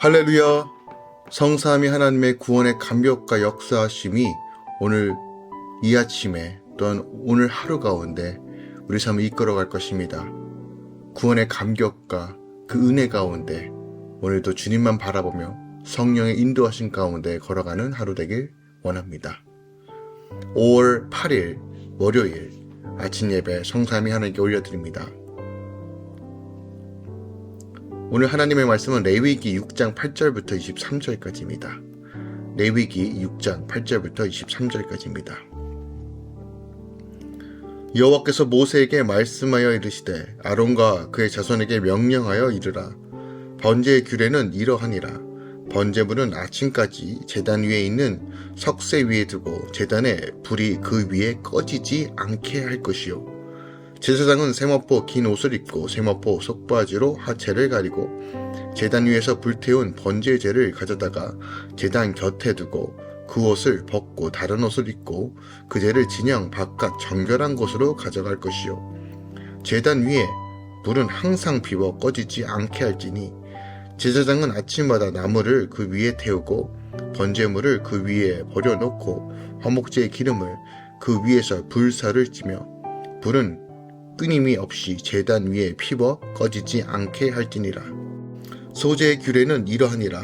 할렐루야. 성삼위 하나님의 구원의 감격과 역사하심이 오늘 이 아침에 또한 오늘 하루 가운데 우리 삶을 이끌어갈 것입니다. 구원의 감격과 그 은혜 가운데 오늘도 주님만 바라보며 성령의 인도하신 가운데 걸어가는 하루 되길 원합니다. 5월 8일 월요일 아침 예배 성삼위 하나님께 올려드립니다. 오늘 하나님의 말씀은 레위기 6장 8절부터 23절까지입니다. 레위기 6장 8절부터 23절까지입니다. 여호와께서 모세에게 말씀하여 이르시되 아론과 그의 자손에게 명령하여 이르라. 번제의 규례는 이러하니라. 번제물은 아침까지 제단 위에 있는 석쇠 위에 두고 제단에 불이 그 위에 꺼지지 않게 할 것이요. 제사장은 세마포 긴 옷을 입고 세마포 속바지로 하체를 가리고 제단 위에서 불태운 번제제를 가져다가 제단 곁에 두고 그 옷을 벗고 다른 옷을 입고 그 제를 진영 바깥 정결한 곳으로 가져갈 것이요. 제단 위에 불은 항상 비워 꺼지지 않게 할지니 제사장은 아침마다 나무를 그 위에 태우고 번제물을 그 위에 버려놓고 화목제의 기름을 그 위에서 불사를 찌며 불은 끊임이 없이 제단 위에 피워 꺼지지 않게 할지니라. 소제의 규례는 이러하니라.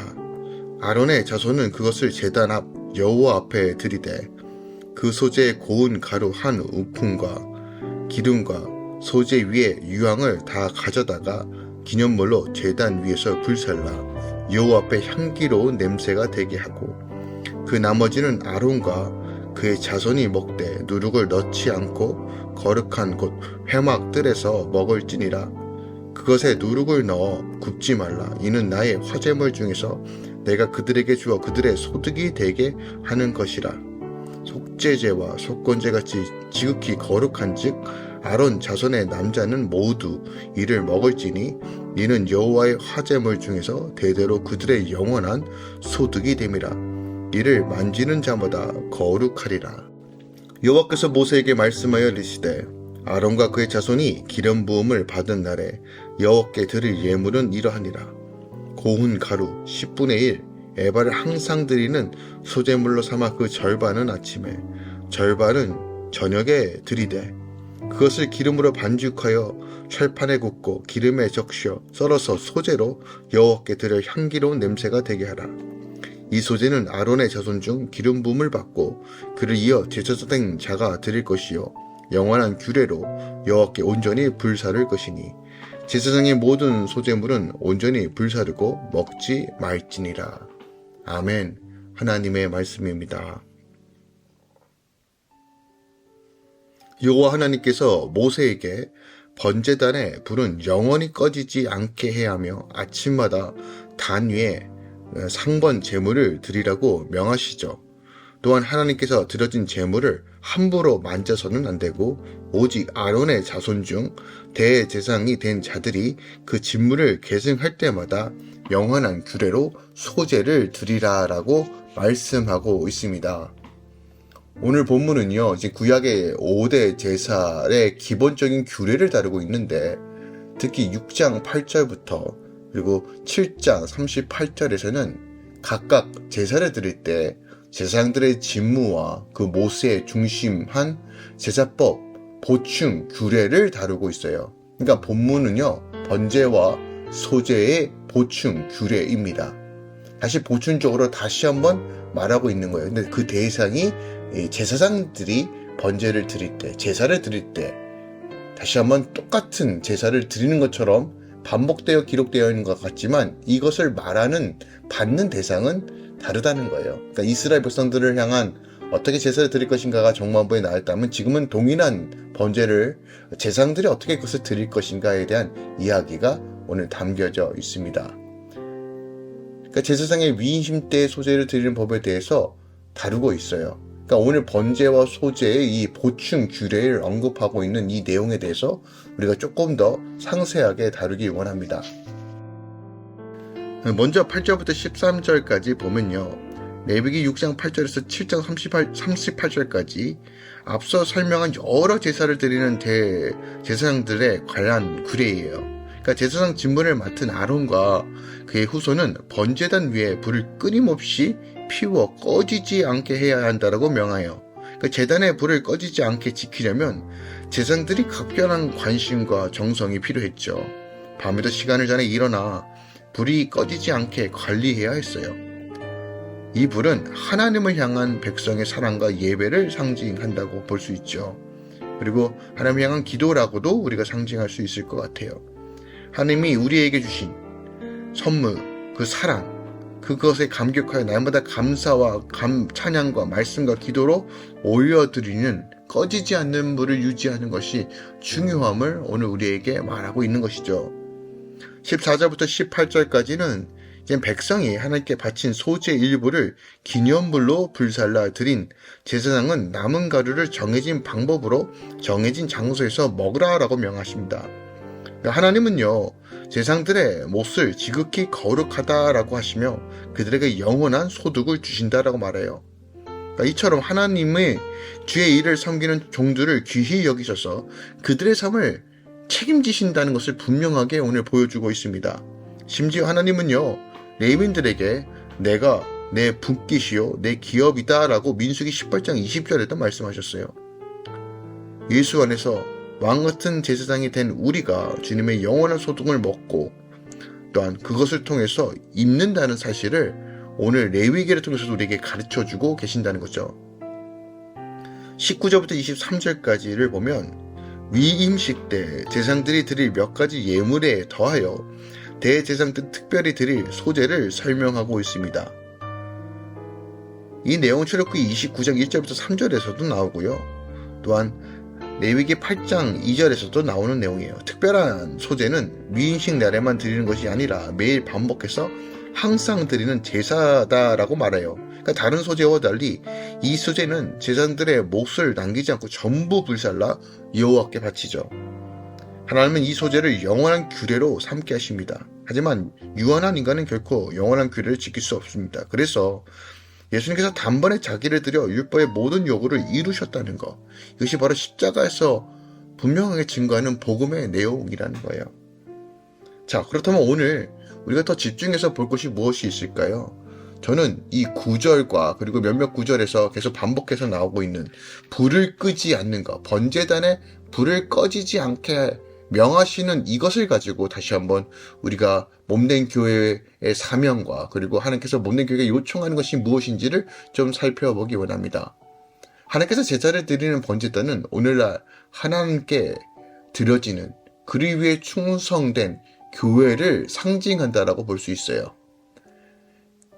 아론의 자손은 그것을 제단 앞 여호와 앞에 들이되 그 소제의 고운 가루 한 우푼과 기름과 소제 위에 유황을 다 가져다가 기념물로 제단 위에서 불살라 여호와 앞에 향기로운 냄새가 되게 하고 그 나머지는 아론과 그의 자손이 먹되 누룩을 넣지 않고 거룩한 곳 회막들에서 먹을지니라. 그것에 누룩을 넣어 굽지 말라. 이는 나의 화제물 중에서 내가 그들에게 주어 그들의 소득이 되게 하는 것이라. 속죄제와 속건제같이 지극히 거룩한즉 아론 자손의 남자는 모두 이를 먹을지니 이는 여호와의 화제물 중에서 대대로 그들의 영원한 소득이 됨이라. 이를 만지는 자마다 거룩하리라. 여호와께서 모세에게 말씀하여 이르시되 아론과 그의 자손이 기름 부음을 받은 날에 여호와께 드릴 예물은 이러하니라. 고운 가루 10분의 1 에바를 항상 드리는 소제물로 삼아 그 절반은 아침에 절반은 저녁에 드리되 그것을 기름으로 반죽하여 철판에 굽고 기름에 적셔 썰어서 소제로 여호와께 드릴 향기로운 냄새가 되게 하라. 이 소제는 아론의 자손 중 기름 부음을 받고 그를 이어 제사장 자가 드릴 것이요 영원한 규례로 여호와께 온전히 불사를 것이니 제사장의 모든 소제물은 온전히 불사르고 먹지 말지니라. 아멘. 하나님의 말씀입니다. 여호와 하나님께서 모세에게 번제단의 불은 영원히 꺼지지 않게 해야 하며 아침마다 단 위에 상번 제물을 드리라고 명하시죠. 또한 하나님께서 드려진 제물을 함부로 만져서는 안 되고 오직 아론의 자손 중 대제사장이 된 자들이 그 직무를 계승할 때마다 영원한 규례로 소제를 드리라라고 말씀하고 있습니다. 오늘 본문은요, 이제 구약의 5대 제사의 기본적인 규례를 다루고 있는데 특히 6장 8절부터 그리고 7장 38절에서는 각각 제사를 드릴 때 제사장들의 직무와 그 모세의 중심한 제사법, 보충, 규례를 다루고 있어요. 그러니까 본문은요, 번제와 소제의 보충, 규례입니다. 다시 보충적으로 다시 한번 말하고 있는 거예요. 근데 그 대상이 제사장들이 번제를 드릴 때, 제사를 드릴 때 다시 한번 똑같은 제사를 드리는 것처럼 반복되어 기록되어 있는 것 같지만 이것을 말하는 받는 대상은 다르다는 거예요. 그러니까 이스라엘 백성들을 향한 어떻게 제사를 드릴 것인가가 정만부에 나왔다면 지금은 동일한 번제를 제사장들이 어떻게 그것을 드릴 것인가에 대한 이야기가 오늘 담겨져 있습니다. 그러니까 제사장의 위임 때 소제를 드리는 법에 대해서 다루고 있어요. 그러니까 오늘 번제와 소제의 이 보충 규례를 언급하고 있는 이 내용에 대해서 우리가 조금 더 상세하게 다루기 원합니다. 먼저 8절부터 13절까지 보면요, 레위기 6장 8절에서 7장 38절까지 앞서 설명한 여러 제사를 드리는 대제사장들에 관한 규례예요. 그러니까 제사장 직분을 맡은 아론과 그의 후손은 번제단 위에 불을 끊임없이 피워 꺼지지 않게 해야 한다라고 명하여, 그러니까 제단의 불을 꺼지지 않게 지키려면 제사장들이 각별한 관심과 정성이 필요했죠. 밤에도 시간을 전에 일어나 불이 꺼지지 않게 관리해야 했어요. 이 불은 하나님을 향한 백성의 사랑과 예배를 상징한다고 볼 수 있죠. 그리고 하나님을 향한 기도라고도 우리가 상징할 수 있을 것 같아요. 하나님이 우리에게 주신 선물, 그 사랑, 그것에 감격하여 날마다 감사와 찬양과 말씀과 기도로 올려드리는 꺼지지 않는 불을 유지하는 것이 중요함을 오늘 우리에게 말하고 있는 것이죠. 14절부터 18절까지는 이제 백성이 하나님께 바친 소재 일부를 기념불로 불살라 드린 제사장은 남은 가루를 정해진 방법으로 정해진 장소에서 먹으라라고 명하십니다. 하나님은요, 제사장들의 몫을 지극히 거룩하다라고 하시며 그들에게 영원한 소득을 주신다라고 말해요. 그러니까 이처럼 하나님의 주의 일을 섬기는 종들을 귀히 여기셔서 그들의 삶을 책임지신다는 것을 분명하게 오늘 보여주고 있습니다. 심지어 하나님은요, 레위인들에게 내가 내 분깃이요 내 기업이다 라고 민수기 18장 20절에도 말씀하셨어요. 예수 안에서 왕같은 제사장이 된 우리가 주님의 영원한 소득을 먹고 또한 그것을 통해서 입는다는 사실을 오늘 레위기를 통해서 우리에게 가르쳐주고 계신다는 거죠. 19절부터 23절까지를 보면 위임식 때 제사장들이 드릴 몇 가지 예물에 더하여 대제사장들 특별히 드릴 소재를 설명하고 있습니다. 이 내용은 출애굽기 29장 1절부터 3절에서도 나오고요. 또한 레위기 8장 2절에서도 나오는 내용이에요. 특별한 소재는 위임식 날에만 드리는 것이 아니라 매일 반복해서 항상 드리는 제사다라고 말해요. 그러니까 다른 소재와 달리 이 소재는 제사장들의 몫을 남기지 않고 전부 불살라 여호와께 바치죠. 하나님은 이 소재를 영원한 규례로 삼게 하십니다. 하지만 유한한 인간은 결코 영원한 규례를 지킬 수 없습니다. 그래서 예수님께서 단번에 자기를 들여 율법의 모든 요구를 이루셨다는 것, 이것이 바로 십자가에서 분명하게 증거하는 복음의 내용이라는 거예요. 자, 그렇다면 오늘 우리가 더 집중해서 볼 것이 무엇이 있을까요? 저는 이 구절과 그리고 몇몇 구절에서 계속 반복해서 나오고 있는 불을 끄지 않는 것, 번제단에 불을 꺼지지 않게 명하시는 이것을 가지고 다시 한번 우리가 몸된 교회의 사명과 그리고 하나님께서 몸된 교회가 요청하는 것이 무엇인지를 좀 살펴보기 원합니다. 하나님께서 제사를 드리는 번제단은 오늘날 하나님께 드려지는 그리 위해 충성된 교회를 상징한다라고 볼 수 있어요.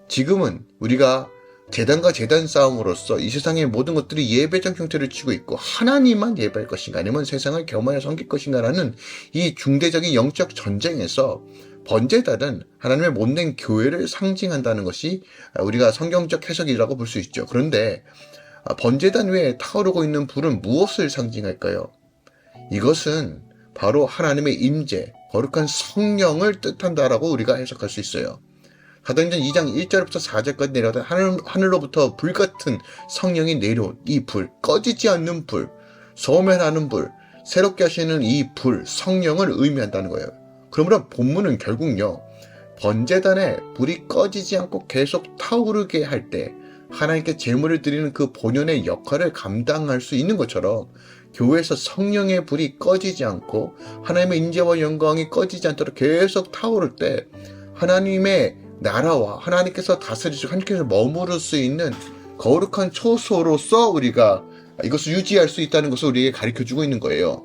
지금은 우리가 제단과 제단 싸움으로써 이 세상의 모든 것들이 예배적 형태를 취고 있고 하나님만 예배할 것인가 아니면 세상을 겸하여 섬길 것인가라는 이 중대적인 영적 전쟁에서 번제단은 하나님의 몸된 교회를 상징한다는 것이 우리가 성경적 해석이라고 볼 수 있죠. 그런데 번제단 위에 타오르고 있는 불은 무엇을 상징할까요? 이것은 바로 하나님의 임재, 거룩한 성령을 뜻한다라고 우리가 해석할 수 있어요. 사도행전 2장 1절부터 4절까지 내려오던 하늘로부터 불같은 성령이 내려온 이 불, 꺼지지 않는 불, 소멸하는 불, 새롭게 하시는 이 불, 성령을 의미한다는 거예요. 그러므로 본문은 결국요, 번제단에 불이 꺼지지 않고 계속 타오르게 할 때 하나님께 제물을 드리는 그 본연의 역할을 감당할 수 있는 것처럼 교회에서 성령의 불이 꺼지지 않고 하나님의 인재와 영광이 꺼지지 않도록 계속 타오를 때 하나님의 나라와 하나님께서 다스리시고 하나님께서 머무를 수 있는 거룩한 초소로서 우리가 이것을 유지할 수 있다는 것을 우리에게 가르쳐주고 있는 거예요.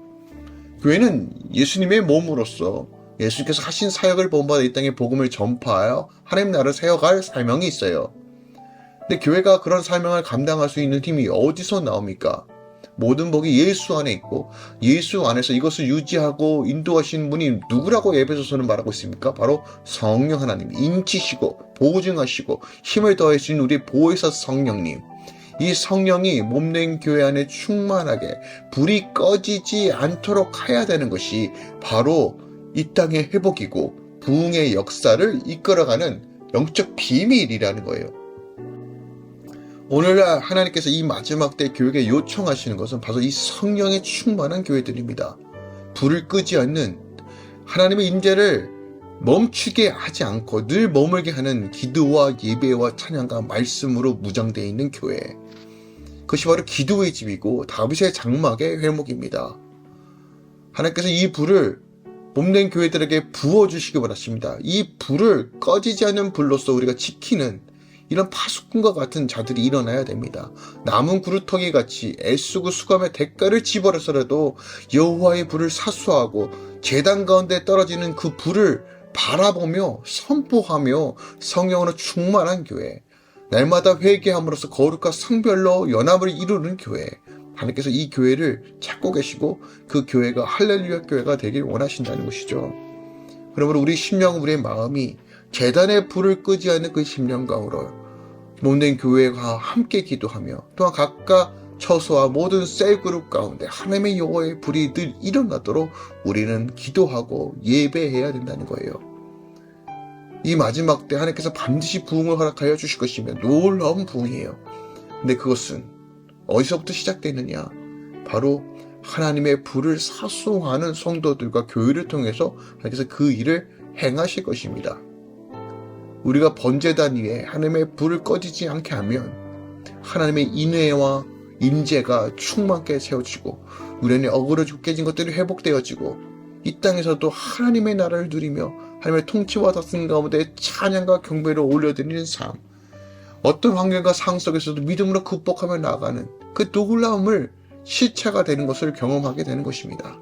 교회는 예수님의 몸으로서 예수님께서 하신 사역을 본받아 이 땅에 복음을 전파하여 하나님 나라를 세워갈 사명이 있어요. 근데 교회가 그런 사명을 감당할 수 있는 힘이 어디서 나옵니까? 모든 복이 예수 안에 있고 예수 안에서 이것을 유지하고 인도하시는 분이 누구라고 에베소서는 말하고 있습니까? 바로 성령 하나님, 인치시고 보증하시고 힘을 더해주신 우리 보혜사 성령님. 이 성령이 몸된 교회 안에 충만하게 불이 꺼지지 않도록 해야 되는 것이 바로 이 땅의 회복이고 부흥의 역사를 이끌어가는 영적 비밀이라는 거예요. 오늘날 하나님께서 이 마지막 때 교회에 요청하시는 것은 바로 이 성령의 충만한 교회들입니다. 불을 끄지 않는 하나님의 임재를 멈추게 하지 않고 늘 머물게 하는 기도와 예배와 찬양과 말씀으로 무장되어 있는 교회. 그것이 바로 기도의 집이고 다윗의 장막의 회목입니다. 하나님께서 이 불을 몸된 교회들에게 부어주시기 바랍니다. 이 불을 꺼지지 않는 불로서 우리가 지키는 이런 파수꾼과 같은 자들이 일어나야 됩니다. 남은 구루터기 같이 애쓰고 수감의 대가를 지불해서라도 여호와의 불을 사수하고 제단 가운데 떨어지는 그 불을 바라보며 선포하며 성령으로 충만한 교회, 날마다 회개함으로써 거룩과 성별로 연합을 이루는 교회, 하나님께서 이 교회를 찾고 계시고 그 교회가 할렐루야 교회가 되길 원하신다는 것이죠. 그러므로 우리 심령, 우리의 마음이 제단의 불을 끄지 않는 그 심령 가운데로 몸된 교회가 함께 기도하며 또한 각각 처소와 모든 셀그룹 가운데 하나님의 여호와의 불이 늘 일어나도록 우리는 기도하고 예배해야 된다는 거예요. 이 마지막 때 하나님께서 반드시 부흥을 허락하여 주실 것이며 놀라운 부흥이에요. 근데 그것은 어디서부터 시작되느냐? 바로 하나님의 불을 사수하는 성도들과 교회를 통해서 하나님께서 그 일을 행하실 것입니다. 우리가 번제단 위에 하나님의 불을 꺼지지 않게 하면 하나님의 인애와 임재가 충만케 세워지고 우리 안에 어그러지고 깨진 것들이 회복되어지고 이 땅에서도 하나님의 나라를 누리며 하나님의 통치와 다스림 가운데 찬양과 경배를 올려드리는 삶, 어떤 환경과 상황 속에서도 믿음으로 극복하며 나아가는 그 놀라움을 실체가 되는 것을 경험하게 되는 것입니다.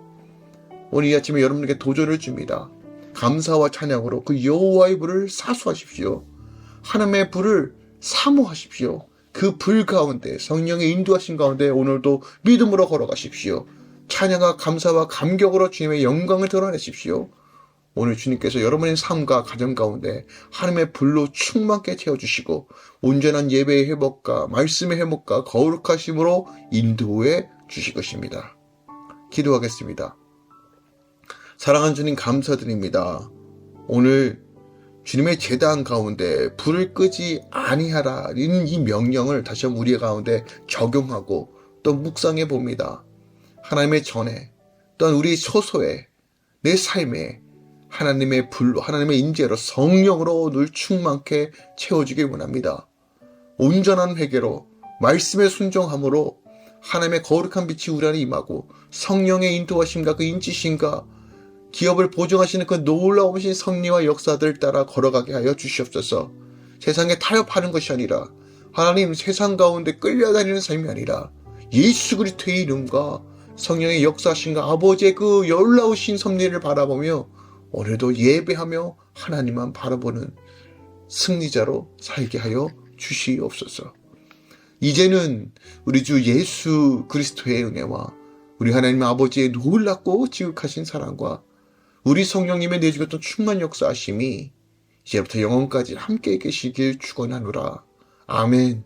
오늘 이 아침에 여러분에게 도전을 줍니다. 감사와 찬양으로 그 여호와의 불을 사수하십시오. 하나님의 불을 사모하십시오. 그 불 가운데 성령의 인도하신 가운데 오늘도 믿음으로 걸어가십시오. 찬양과 감사와 감격으로 주님의 영광을 드러내십시오. 오늘 주님께서 여러분의 삶과 가정 가운데 하나님의 불로 충만케 채워주시고 온전한 예배의 회복과 말씀의 회복과 거룩하심으로 인도해 주실 것입니다. 기도하겠습니다. 사랑하는 주님 감사드립니다. 오늘 주님의 제단 가운데 불을 끄지 아니하라는 이 명령을 다시 한번 우리 가운데 적용하고 또 묵상해 봅니다. 하나님의 전에 또한 우리 소소에 내 삶에 하나님의 불로 하나님의 임재로 성령으로 늘 충만케 채워주길 원합니다. 온전한 회개로 말씀의 순종함으로 하나님의 거룩한 빛이 우리 안에 임하고 성령의 인도하심과 그 인치심과 기업을 보증하시는 그 놀라우신 섭리와 역사들 따라 걸어가게 하여 주시옵소서. 세상에 타협하는 것이 아니라 하나님 세상 가운데 끌려다니는 삶이 아니라 예수 그리스도의 이름과 성령의 역사하심과 아버지의 그 놀라우신 섭리를 바라보며 오늘도 예배하며 하나님만 바라보는 승리자로 살게 하여 주시옵소서. 이제는 우리 주 예수 그리스도의 은혜와 우리 하나님 아버지의 놀랍고 지극하신 사랑과 우리 성령님의 내주셨던 충만 역사하심이 이제부터 영원까지 함께 계시길 축원하노라. 아멘.